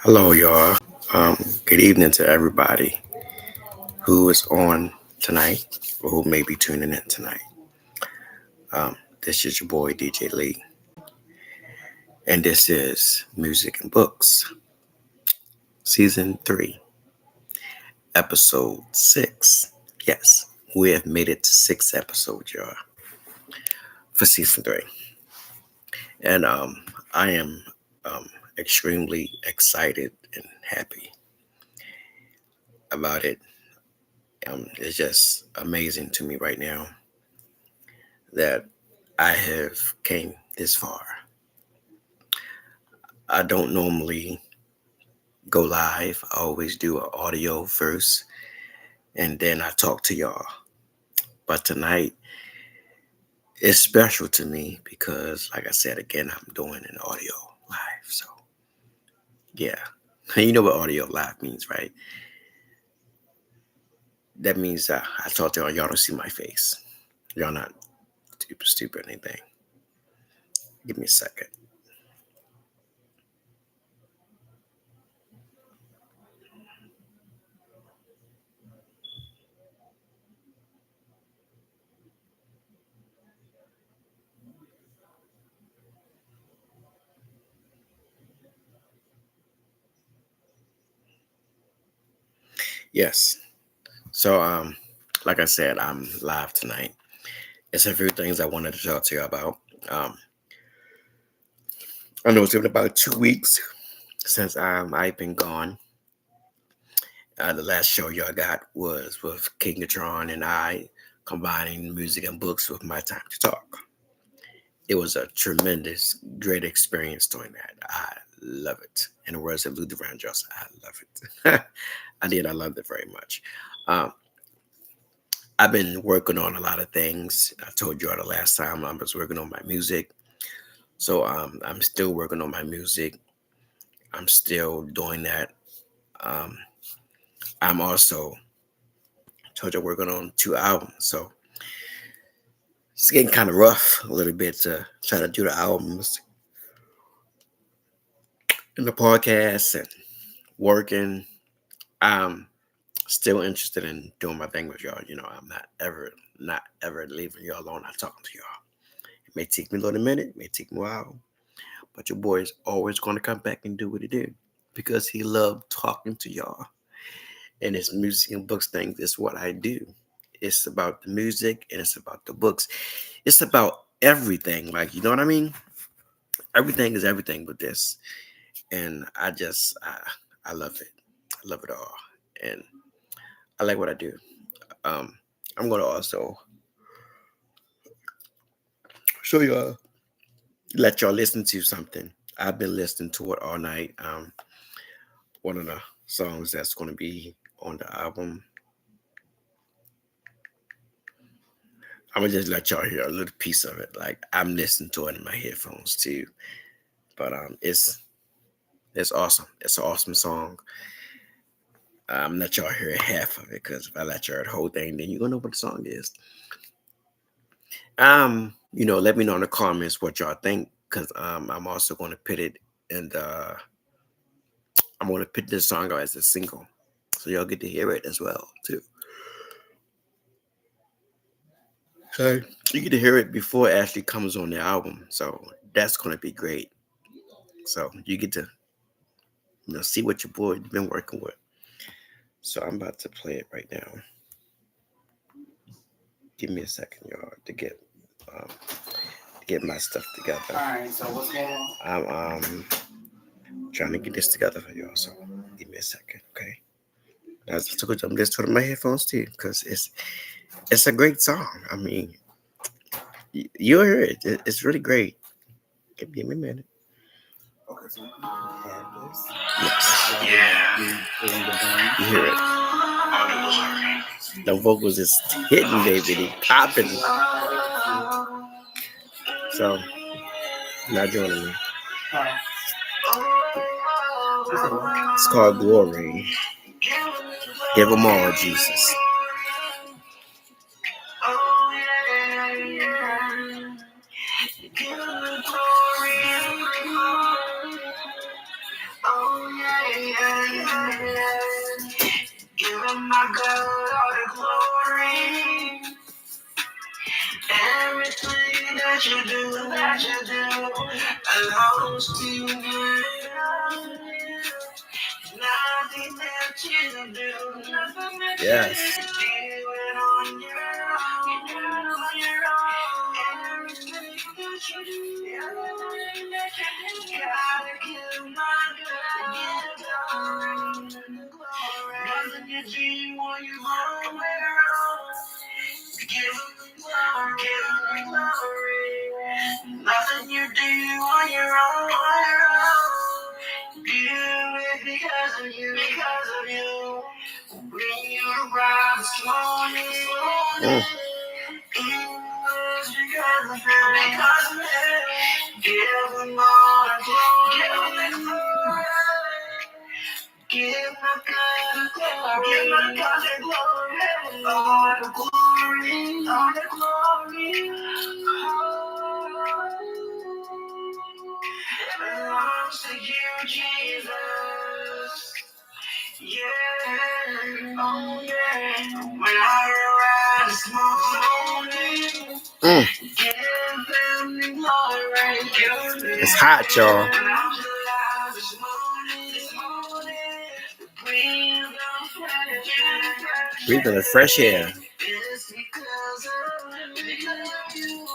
Hello, y'all. Good evening to everybody who is on tonight or who may be tuning in tonight. This is your boy DJ Lei, and this is Music and Books, Season 3, Episode 6. Yes, we have made it to 6 episodes, y'all, for Season 3. And I am extremely excited and happy about it. It's just amazing to me right now that I have came this far. I don't normally go live. I always do an audio first and then I talk to y'all. But tonight is special to me because, like I said again, I'm doing an audio live. So yeah. You know what audio live means, right? That means I talk to y'all, y'all don't see my face. Y'all not stupid or anything. Give me a second. Yes. So like I said, I'm live tonight. It's a few things I wanted to talk to you about. Um, I know it's been about 2 weeks since I've been gone. The last show y'all got was with Kingatron and I combining music and books with my time to talk. It was a tremendous, great experience doing that. I love it. In the words of Luther Vandross, I love it. I did. I loved it very much. Um, I've been working on a lot of things. I told you all the last time I was working on my music. So I'm still working on my music. I'm still doing that. Um, I'm also told you working on 2 albums. So it's getting kind of rough a little bit to try to do the albums and the podcast and working. I'm still interested in doing my thing with y'all. You know, I'm not ever leaving y'all alone. I'm talking to y'all. It may take me a little minute, it may take me a while, but your boy is always going to come back and do what he did because he loved talking to y'all. And his music and books thing is what I do. It's about the music and it's about the books. It's about everything. Like, you know what I mean? Everything is everything with this. And I love it. I love it all. And I like what I do. Um, I'm going to also show y'all, let y'all listen to something. I've been listening to it all night. One of the songs that's going to be on the album. I'm gonna just let y'all hear a little piece of it. Like I'm listening to it in my headphones too. But it's awesome. It's an awesome song. I'm let y'all hear half of it because if I let y'all hear the whole thing, then you're gonna know what the song is. Let me know in the comments what y'all think because I'm also gonna put it in the I'm gonna put this song out as a single. So y'all get to hear it as well too. So you get to hear it before it actually comes on the album. So that's gonna be great. So you get to see what your boy been working with. So I'm about to play it right now. Give me a second, y'all, um, to get my stuff together. All right. So what's going on? I'm trying to get this together for y'all. So give me a second, okay? I'm just turning my headphones too because it's a great song. I mean, you'll hear it. It's really great. Give me a minute. Okay. So you have this. Yes. Yeah. You hear it. The vocals is hitting, baby. They popping. So, not joining me. It's called Glory. Give them all, Jesus. my God, all the glory. Everything that you do, belongs to you. Nothing that you do, yes. Do it on your own. Everything that you do, gotta give my God glory. Nothing you do on your own. Give him glory. Nothing you do on your own. Do it because of you. When you arrive this morning, it was because of him. Give him all the glory. Give my God the glory. All the glory. Belongs to you, Jesus. Yeah. Oh, yeah. When I arrive this morning, give him the glory. It's hot, y'all. Breathing the fresh air. It's because of you.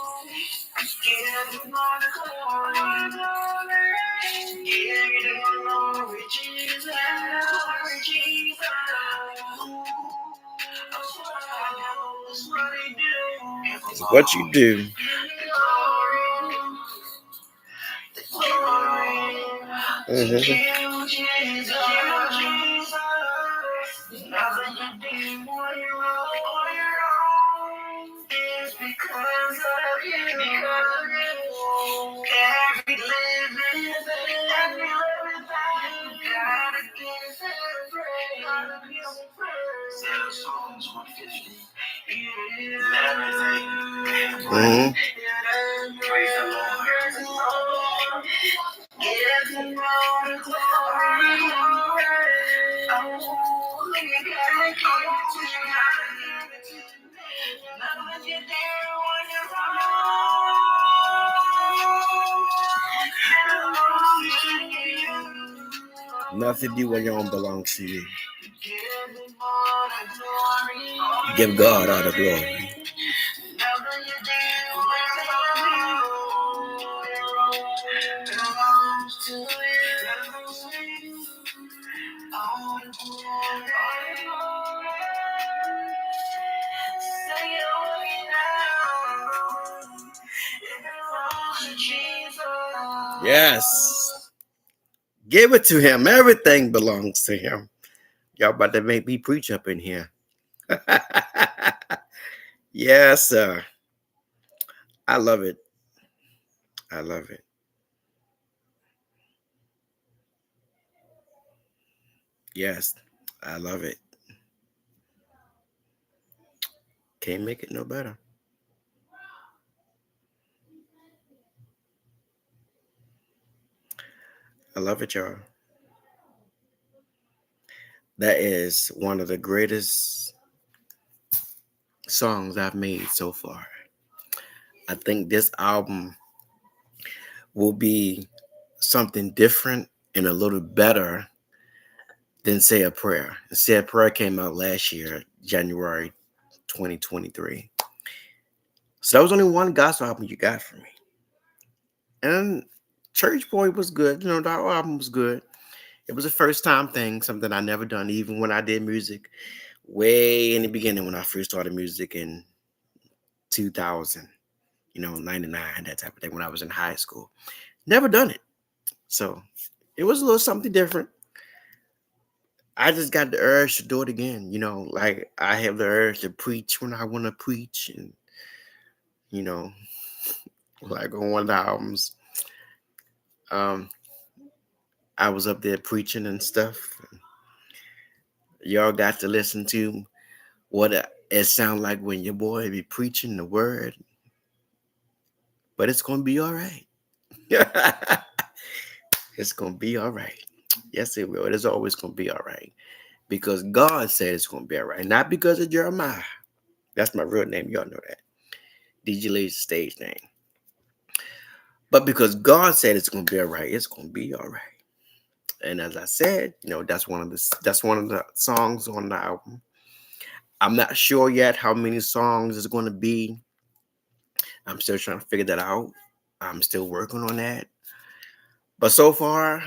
Give him all the glory. Give me the glory, Jesus. What you do. Because of you. Every living thing, gotta give him praise. Psalms 150. Mm-hmm. Praise the Lord. Give him all the glory. Nothing you when your own belongs to you. Give God all the glory. Yes. Give it to him. Everything belongs to him. Y'all about to make me preach up in here. Yes, sir. I love it. I love it. Yes, I love it. Can't make it no better. I love it, y'all. That is one of the greatest songs I've made so far. I think this album will be something different and a little better than Say a Prayer. Say a Prayer came out last year, January 2023. So that was only one gospel album you got from me. And Church Boy was good. You know, the album was good. It was a first time thing, something I never done, even when I did music way in the beginning when I first started music in 2000, 99, that type of thing when I was in high school. Never done it. So it was a little something different. I just got the urge to do it again. Like I have the urge to preach when I want to preach. And, like on one of the albums, I was up there preaching and stuff. Y'all got to listen to what it sound like when your boy be preaching the word. But it's going to be all right. It's going to be all right. Yes, it will. It is always going to be all right. because God said it's gonna be all right, not because of Jeremiah. That's my real name. Y'all know that. DJ Lei's stage name. But because God said it's gonna be all right, it's gonna be all right. And as I said, that's one of the songs on the album. I'm not sure yet how many songs it's gonna be. I'm still trying to figure that out. I'm still working on that. But so far,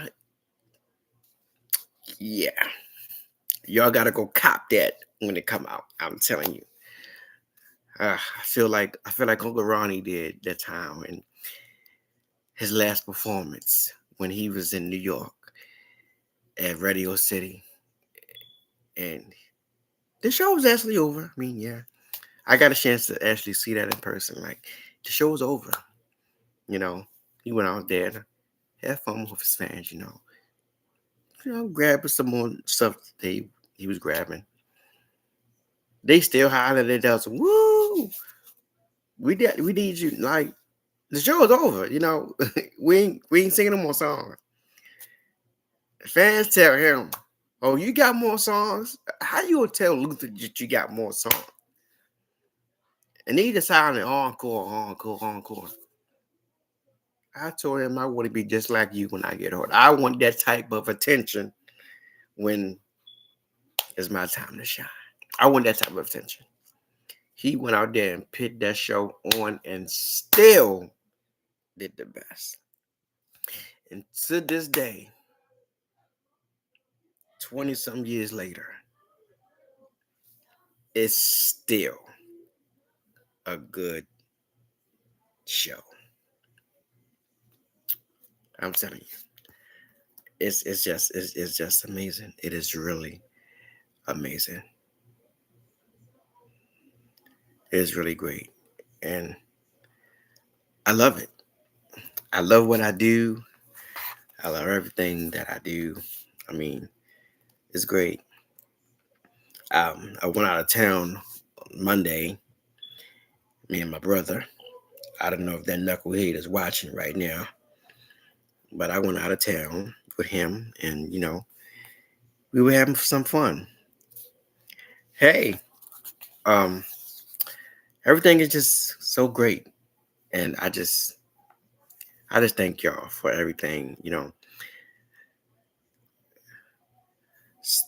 yeah, y'all gotta go cop that when it come out. I'm telling you. I feel like Uncle Ronnie did that time when his last performance when he was in New York at Radio City, and the show was actually over. I mean, yeah, I got a chance to actually see that in person. Like the show was over. You know, he went out there to have fun with his fans. Grabbing some more stuff he was grabbing. They still hollering at us, "Woo! We need you!" Like the show is over. We ain't singing no more songs. Fans tell him, "Oh, you got more songs? How you gonna tell Luther that you got more songs?" And he decided encore, encore, encore. I told him I want to be just like you when I get old. I want that type of attention when it's my time to shine. I want that type of attention. He went out there and put that show on and still did the best. And to this day, 20 some years later, it's still a good show. I'm telling you. It's just amazing. It is really amazing. It is really great. And I love it. I love what I do. I love everything that I do. I mean, it's great. I went out of town on Monday, me and my brother. I don't know if that knucklehead is watching right now, but I went out of town with him and, we were having some fun. Hey, um, everything is just so great. And I just thank y'all for everything.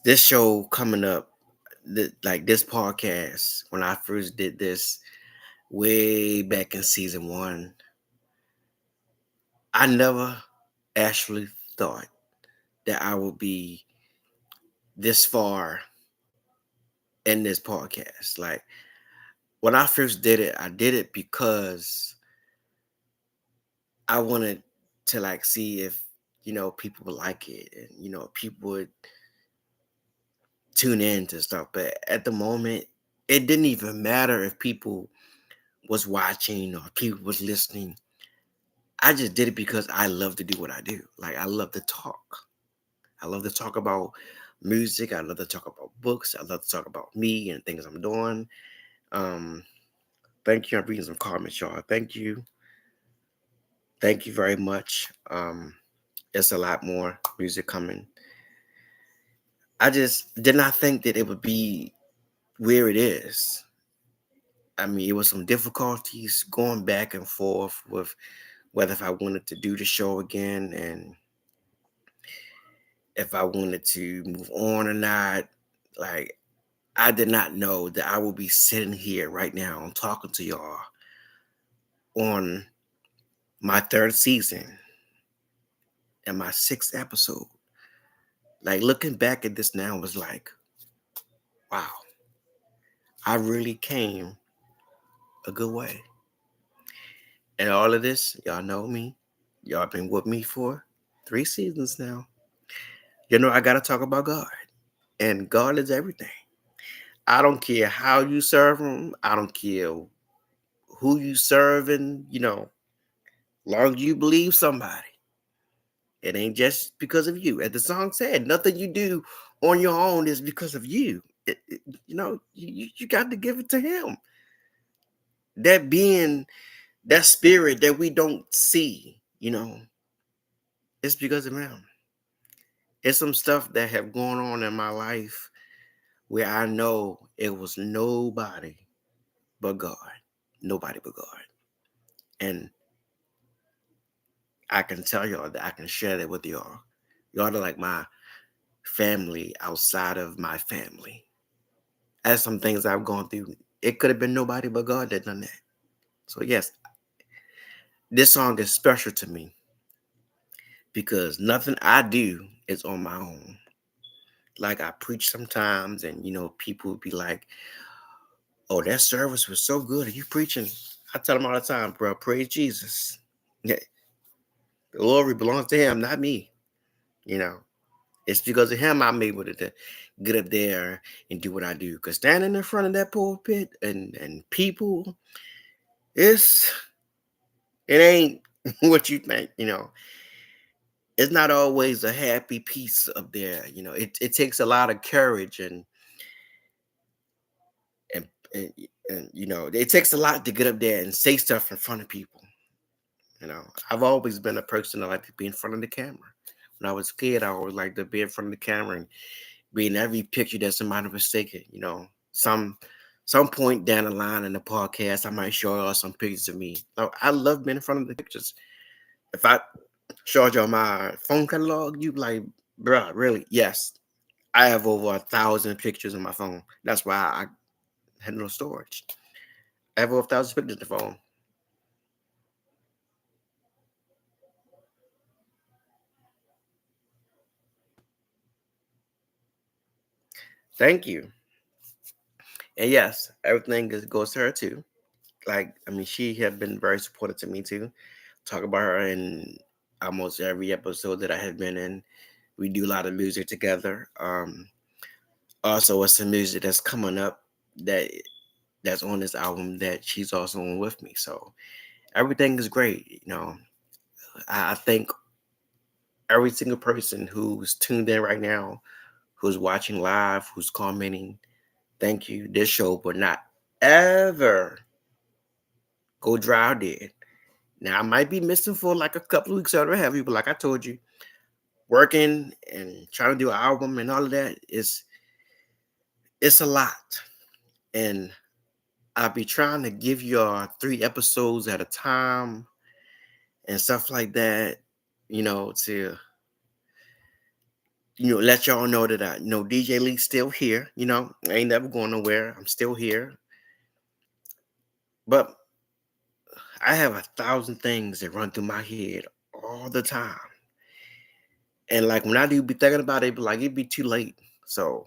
This show coming up, like this podcast, when I first did this way back in season one, I never actually thought that I would be this far in this podcast. Like when I first did it, I did it because I wanted to like see if people would like it and people would tune in to stuff. But at the moment, it didn't even matter if people was watching or people was listening. I just did it because I love to do what I do. Like I love to talk. I love to talk about music. I love to talk about books. I love to talk about me and things I'm doing. Um, Thank you. I'm reading some comments, y'all. Thank you. Thank you very much. It's a lot more music coming. I just did not think that it would be where it is. I mean, it was some difficulties going back and forth with whether if I wanted to do the show again and if I wanted to move on or not. Like, I did not know that I would be sitting here right now and talking to y'all on my third season and my sixth episode. Like, looking back at this now was like, wow, I really came a good way. And all of this, y'all know me. Y'all been with me for 3 seasons now. I got to talk about God. And God is everything. I don't care how you serve him. I don't care who you serving, long as you believe somebody. It ain't just because of you. As the song said, nothing you do on your own is because of you. You got to give it to him. That being, that spirit that we don't see, it's because of him. It's some stuff that have gone on in my life where I know it was nobody but God. Nobody but God. And I can tell y'all that I can share that with y'all. Y'all are like my family outside of my family. As some things I've gone through, it could have been nobody but God that done that. So yes, this song is special to me because nothing I do is on my own. Like I preach sometimes, and people would be like, "Oh, that service was so good. Are you preaching?" I tell them all the time, bro, praise Jesus. Yeah, the glory belongs to him, not me. You know, it's because of him I'm able to get up there and do what I do. Because standing in front of that pulpit and people, it's it ain't what you think. It's not always a happy piece up there. It takes a lot of courage and and, and it takes a lot to get up there and say stuff in front of people. I've always been a person that like to be in front of the camera. When I was a kid, I always liked to be in front of the camera and be in every picture that somebody was taking. Some point down the line in the podcast, I might show y'all some pictures of me. I love being in front of the pictures. If I showed y'all my phone catalog, you'd be like, bruh, really? Yes. I have over 1,000 pictures on my phone. That's why I had no storage. I have over 1,000 pictures on the phone. Thank you. And yes, everything goes to her too. Like, I mean, she have been very supportive to me too. Talk about her in almost every episode that I have been in. We do a lot of music together. Also, with some music that's coming up that that's on this album that she's also on with me. So everything is great. I thank every single person who's tuned in right now, who's watching live, who's commenting. Thank you. This show will not ever go dry or dead. Now I might be missing for like a couple of weeks or what have you, but like I told you, working and trying to do an album and all of that is it's a lot. And I'll be trying to give y'all 3 episodes at a time and stuff like that, to let y'all know that I know DJ Lee's still here. I ain't never going nowhere. I'm still here. But I have 1,000 things that run through my head all the time. And like when I do be thinking about it, it'd be too late. So,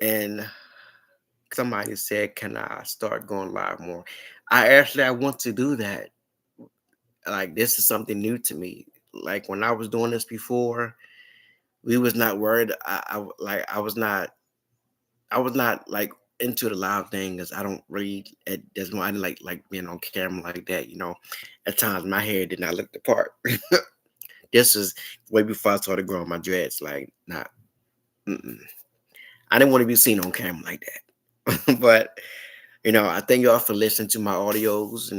and somebody said, "Can I start going live more?" I want to do that. Like this is something new to me. Like when I was doing this before, we was not worried. I was not like into the live thing because I don't really. There's no I didn't like being on camera like that. At times my hair did not look the part. This was way before I started growing my dreads. Like not. Mm-mm. I didn't want to be seen on camera like that. But I thank y'all for listening to my audios.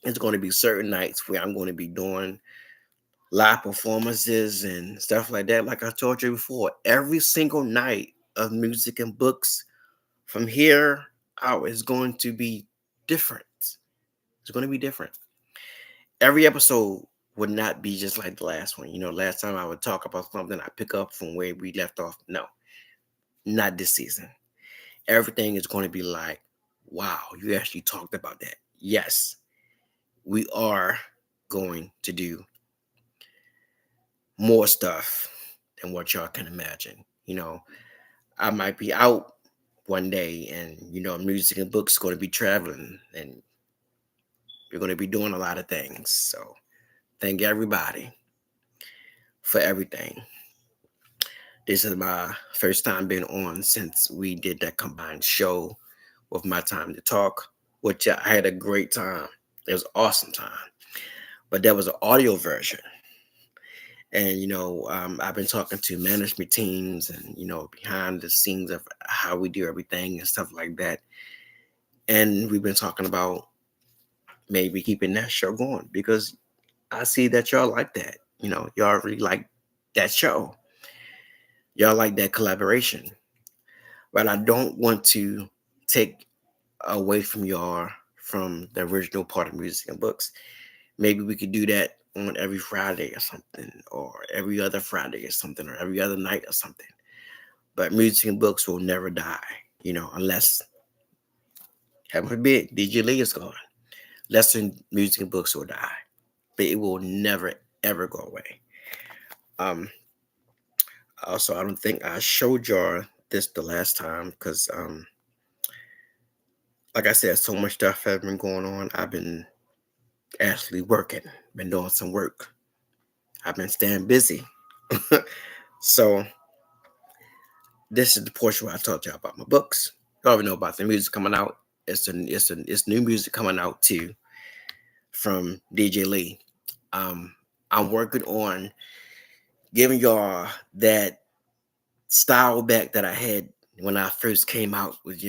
It's going to be certain nights where I'm going to be doing live performances and stuff like that. Like I told you before, every single night of music and books from here out is going to be different. It's going to be different. Every episode would not be just like the last one. Last time I would talk about something, I pick up from where we left off. No, not this season. Everything is going to be like, wow, you actually talked about that. Yes, we are going to do more stuff than what y'all can imagine. I might be out one day and, music and books going to be traveling and we're going to be doing a lot of things. So thank everybody for everything. This is my first time being on since we did that combined show with My Time to Talk, which I had a great time. It was an awesome time. But that was an audio version. And, I've been talking to management teams and, behind the scenes of how we do everything and stuff like that. And we've been talking about maybe keeping that show going because I see that y'all like that. Y'all really like that show. Y'all like that collaboration. but I don't want to take away from y'all from the original part of music and books. Maybe we could do that on every Friday or something, or every other Friday or something, or every other night or something. But music and books will never die, unless, heaven forbid, DJ Lei is gone. Lesson music and books will die, but it will never ever go away. Um, Also, I don't think I showed y'all this the last time because, like I said, so much stuff has been going on. I've been actually working, been doing some work. I've been staying busy. So this is the portion where I talk to y'all about my books. You already know about the music coming out. It's new music coming out too from DJ Lei. Um, I'm working on giving y'all that style back that I had when I first came out with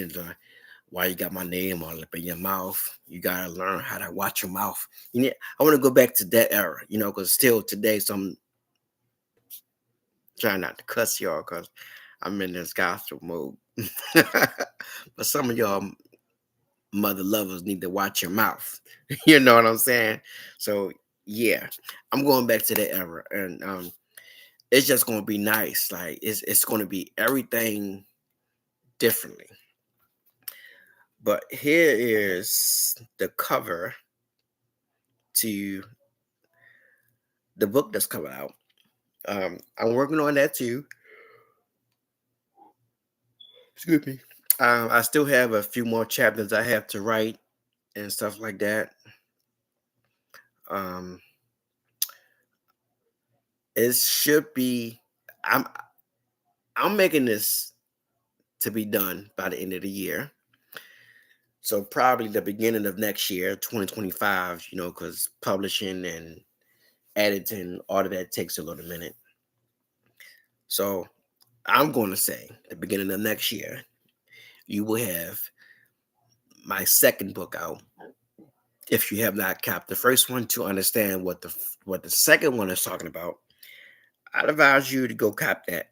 why you got my name all up in your mouth. You gotta learn how to watch your mouth. I want to go back to that era, because still today, so I'm trying not to cuss y'all because I'm in this gospel mode. But some of y'all mother lovers need to watch your mouth. You know what I'm saying? So yeah, I'm going back to that era, and it's just gonna be nice. Like it's gonna be everything differently. But here is the cover to the book that's coming out. I'm working on that too. Excuse me. I still have a few more chapters I have to write and stuff like that. Um, it should be. I'm I'm making this to be done by the end of the year. So probably the beginning of next year, 2025. Because publishing and editing, all of that takes a little minute. So I'm going to say the beginning of next year, you will have my second book out. If you have not capped the first one to understand what the second one is talking about, I'd advise you to go cap that.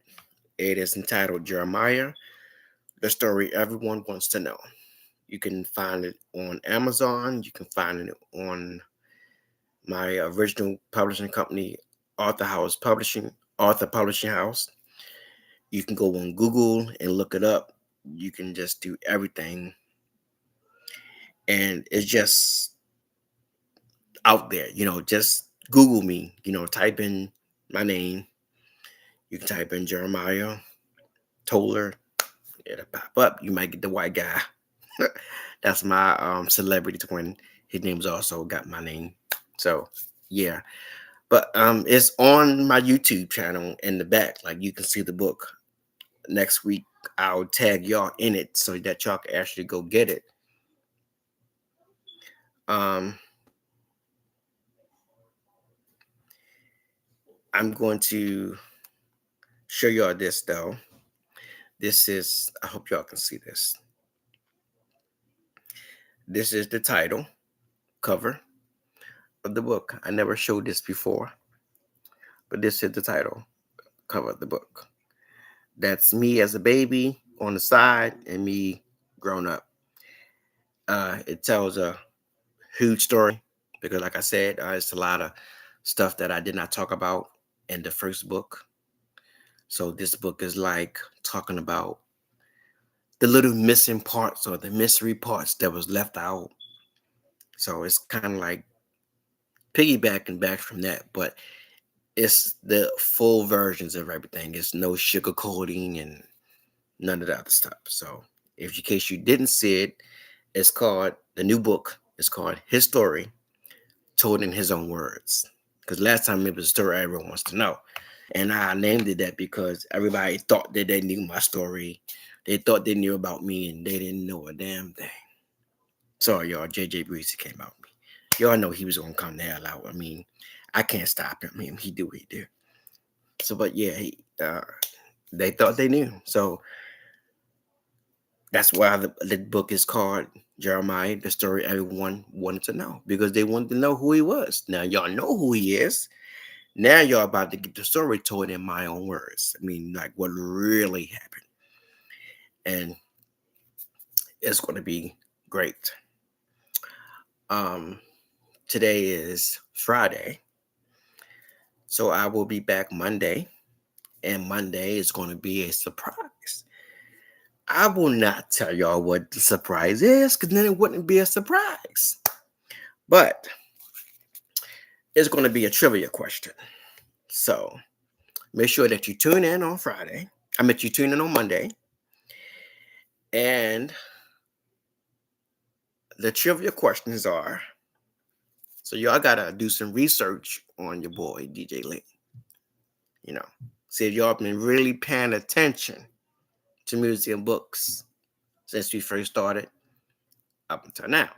It is entitled Jeremiah, the story everyone wants to know. You can find it on Amazon. You can find it on my original publishing company, Author Publishing House. You can go on Google and look it up. You can just do everything. And it's just out there, just Google me, type in my name. You can type in Jeremiah Toller. It'll pop up. You might get the white guy. That's my celebrity twin. His name's also got my name. So yeah. But it's on my YouTube channel in the back. Like you can see the book. Next week I'll tag y'all in it so that y'all can actually go get it. I'm going to show y'all this though. This is, I hope y'all can see this. This is the title cover of the book. I never showed this before, but this is the title cover of the book. That's me as a baby on the side and me grown up. It tells a huge story because, like I said, it's a lot of stuff that I did not talk about in the first book. So this book is like talking about the little missing parts or the mystery parts that was left out. So it's kind of like piggybacking back from that, but it's the full versions of everything. It's no sugarcoating and none of the other stuff. So if in case you didn't see it, it's called, the new book is called His Story Told in His Own Words. Because last time it was a story everyone wants to know. And I named it that because everybody thought that they knew my story. They thought they knew about me and they didn't know a damn thing. Sorry, y'all. JJ Breezy came out with me. Y'all know he was going to come the hell out. I mean, I can't stop him. He do what he do. So, but yeah, they thought they knew. So that's why the book is called Jeremiah, the story everyone wanted to know, because they wanted to know who he was. Now y'all know who he is. Now y'all about to get the story told in my own words. I mean, like what really happened. and it's going to be great. Um, Today is Friday, so I will be back Monday, and Monday is going to be a surprise. I will not tell y'all what the surprise is, because then it wouldn't be a surprise. But it's going to be a trivia question. So make sure that you tune in on Friday. I meant you tune in on Monday. And the trivia questions are, so y'all gotta do some research on your boy DJ Lei. You know, see if y'all been really paying attention to music and books since we first started up until now.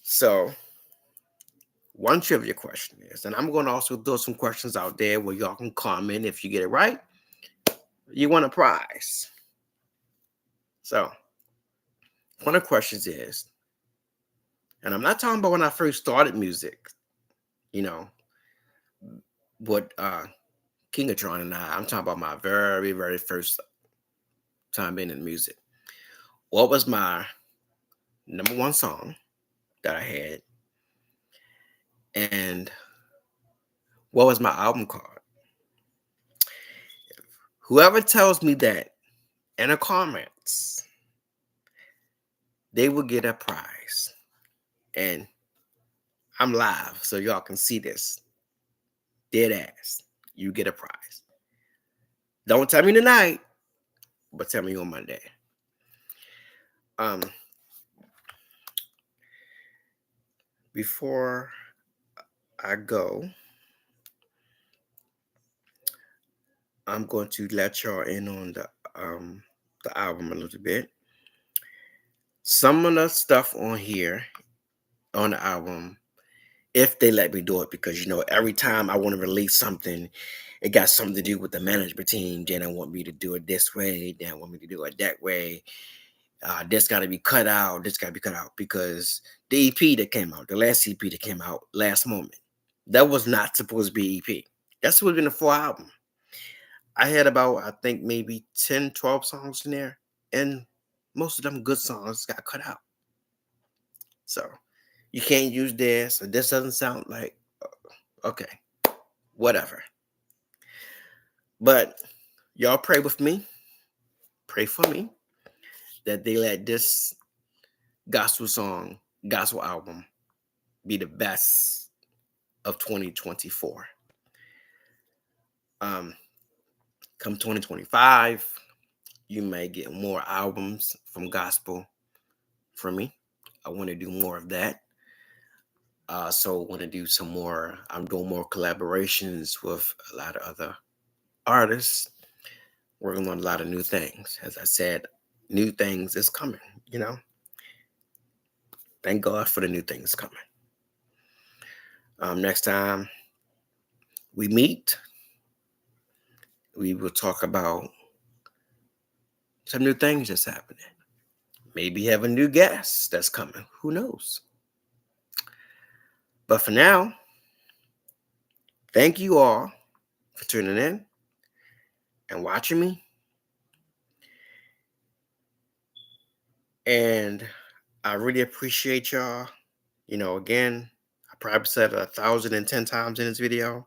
So one trivia question is, and I'm going to also throw some questions out there where y'all can comment. If you get it right, you win a prize. So one of the questions is, and I'm not talking about when I first started music, you know, what kingatron and I'm talking about my very, very first time being in music. What was my number one song that I had? And what was my album called? Whoever tells me that in the comments, they will get a prize. And I'm live, so y'all can see this. Dead ass. You get a prize. Don't tell me tonight, but tell me on Monday. Before I go, I'm going to let y'all in on the album a little bit. Some of the stuff on here on the album, if they let me do it, because you know every time I want to release something, it got something to do with the management team. Then they want me to do it this way. Then want me to do it that way. This got to be cut out. This got to be cut out because the EP that came out, the last EP that came out last moment, that was not supposed to be EP. That's supposed to be the full album. I had about, I think, maybe 10, 12 songs in there, and most of them good songs got cut out. So you can't use this, or this doesn't sound like, okay, whatever. But y'all pray with me, pray for me, that they let this gospel album, be the best of 2024. Come 2025, you may get more albums from gospel from me. I want to do more of that. So want to do some more. I'm doing more collaborations with a lot of other artists, working on a lot of new things. As I said, new things is coming, you know. Thank God for the new things coming. Next time we meet, we will talk about some new things that's happening. Maybe have a new guest that's coming. Who knows? But for now, thank you all for tuning in and watching me. And I really appreciate y'all. You know, again, I probably said it 1,010 times in this video,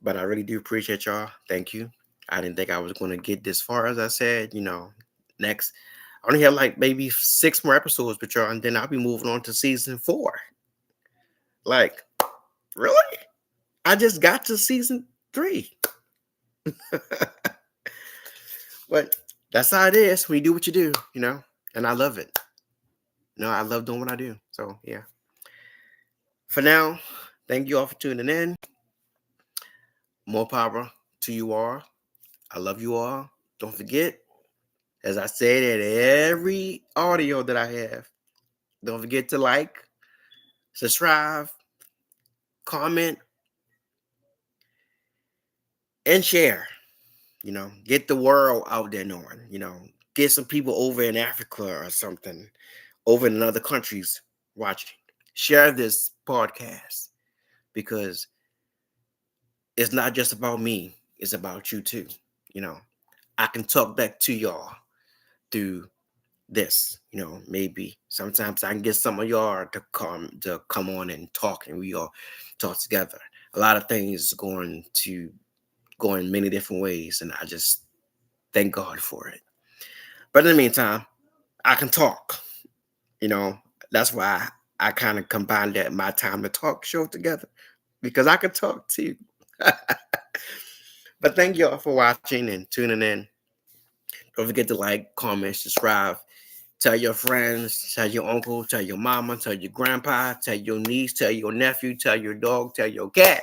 but I really do appreciate y'all. Thank you. I didn't think I was going to get this far, as I said. You know, next, I only have like maybe 6 more episodes with y'all, and then I'll be moving on to season 4. Like, really? I just got to season 3. But that's how it is when you do what you do, you know, and I love it. No, I love doing what I do. So, yeah. For now, thank you all for tuning in. More power to you all. I love you all. Don't forget, as I said at every audio that I have, don't forget to like, subscribe, comment, and share. You know, get the world out there knowing, you know, get some people over in Africa or something, over in other countries watching. Share this podcast because it's not just about me, it's about you too, you know. I can talk back to y'all through this. Maybe sometimes I can get some of y'all to come on and talk, and we all talk together. A lot of things go in many different ways, and I just thank God for it. But in the meantime, I can talk. You know, that's why I kind of combined that my time to talk show together because I can talk too. But thank y'all for watching and tuning in. Don't forget to like, comment, subscribe. Tell your friends, tell your uncle, tell your mama, tell your grandpa, tell your niece, tell your nephew, tell your dog, tell your cat.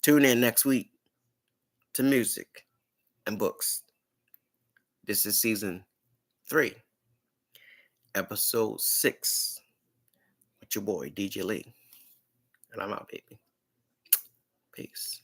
Tune in next week to music and books. This is season 3, episode 6 with your boy DJ Lei. And I'm out, baby. Peace.